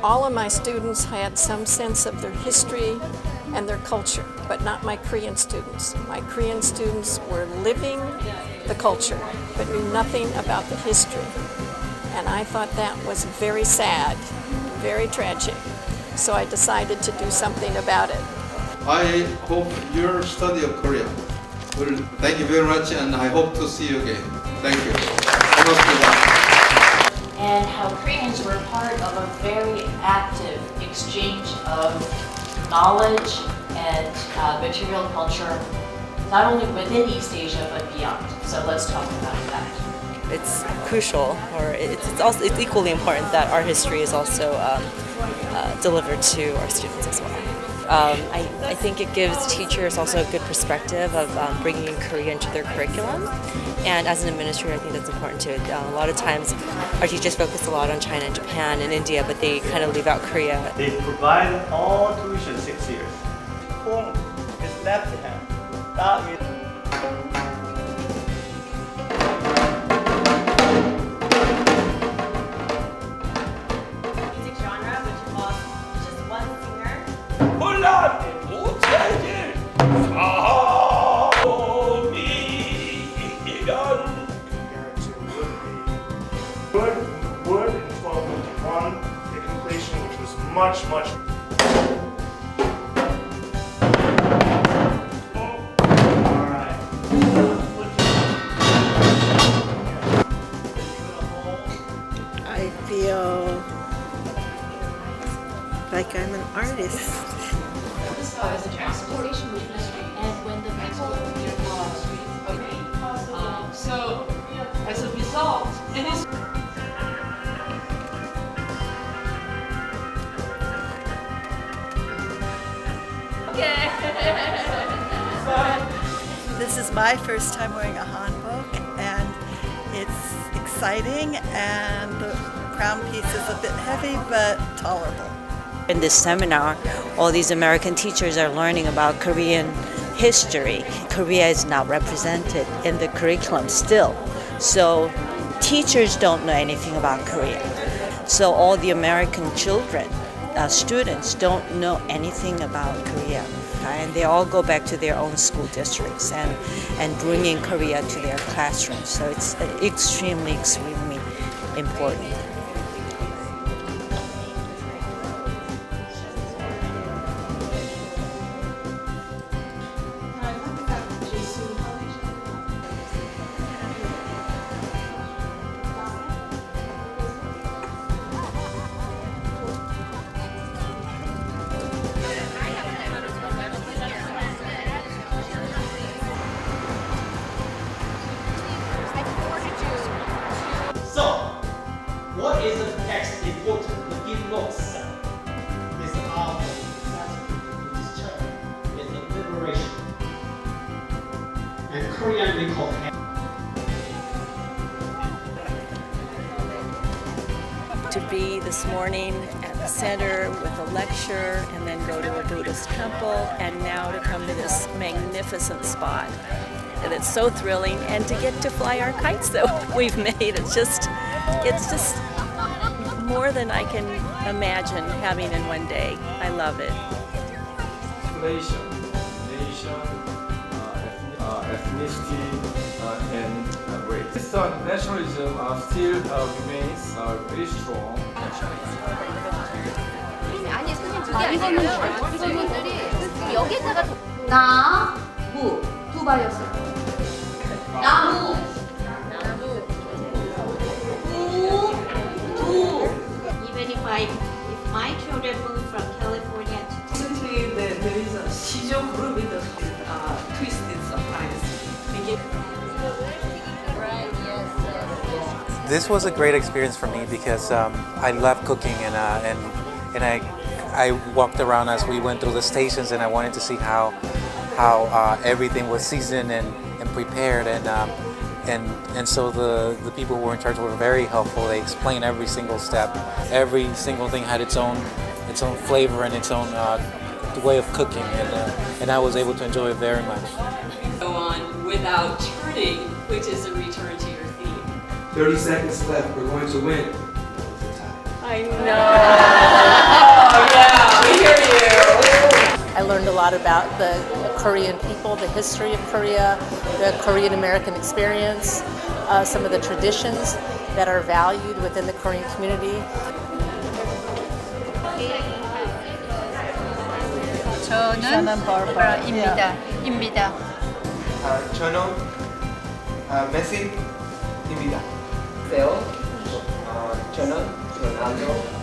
All of my students had some sense of their history and their culture, but not my Korean students. My Korean students were living the culture, but knew nothing about the history. And I thought that was very sad, very tragic. So I decided to do something about it. I hope your study of Korea will. Thank you very much, and I hope to see you again. Thank you. And how Koreans were part of a very active exchange of knowledge and material culture, not only within East Asia but beyond. So let's talk about that. It's crucial, or it's equally important that our history is also delivered to our students as well. I think it gives teachers also a good perspective of bringing Korea into their curriculum, and as an administrator I think that's important too. A lot of times our teachers focus a lot on China and Japan and India, but they kind of leave out Korea. They provide all tuition 6 years. Home is left hand. That is Wood in 1251, the inflation which was much I feel like I'm an artist. As a transportation industry, and when the people so as a result, it is. Okay. This is my first time wearing a hanbok, and it's exciting, and the crown piece is a bit heavy but tolerable. In this seminar, all these American teachers are learning about Korean history. Korea is not represented in the curriculum still. So teachers don't know anything about Korea. So all the American children, students don't know anything about Korea. And they all go back to their own school districts and bringing Korea to their classrooms. So it's extremely important. What is the text important to give notes? Is our this chapter is the liberation and Korean recall. To be this morning at the center with a lecture and then go to a Buddhist temple, and now to come to this magnificent spot. And it's so thrilling, and to get to fly our kites that we've made, it's just more than I can imagine having in one day. I love it. Nation, ethnicity, and race. This nationalism still remains very strong. 아니 선생님 그게 아니에요. 이분들이 여기다가 나무 두 발이었어요. 나무 even if my children move from California to Recently, there is a Shijo group with a twisted surprise. This was a great experience for me because I love cooking, and I walked around as we went through the stations, and I wanted to see how everything was seasoned and prepared, and so the people who were in charge were very helpful. They explained every single step. Every single thing had its own flavor and its own way of cooking, and I was able to enjoy it very much. Go on without turning, which is a return to your theme. 30 seconds left. We're going to win. I know. I learned a lot about the Korean people, the history of Korea, the Korean American experience, some of the traditions that are valued within the Korean community. 저는 바라입니다. 저는 메시입니다. 저는 로날도입니다.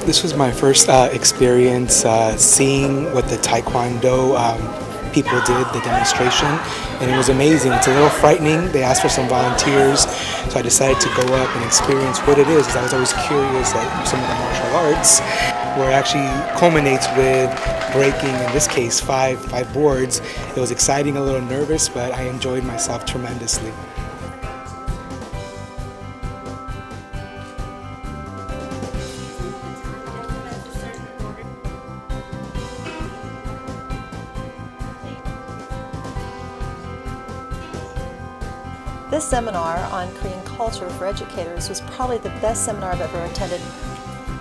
This was my first experience seeing what the Taekwondo people did, the demonstration, and it was amazing. It's a little frightening. They asked for some volunteers, so I decided to go up and experience what it is, because I was always curious at some of the martial arts, where it actually culminates with breaking, in this case, five boards. It was exciting, a little nervous, but I enjoyed myself tremendously. This seminar on Korean culture for educators was probably the best seminar I've ever attended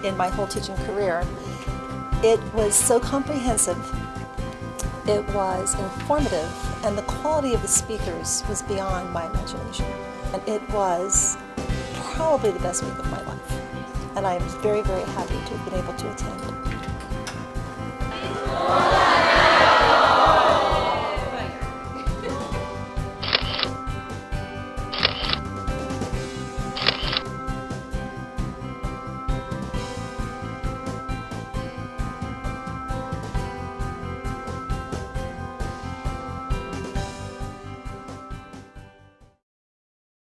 in my whole teaching career. It was so comprehensive, it was informative, and the quality of the speakers was beyond my imagination. And it was probably the best week of my life. And I'm very, very happy to have been able to attend.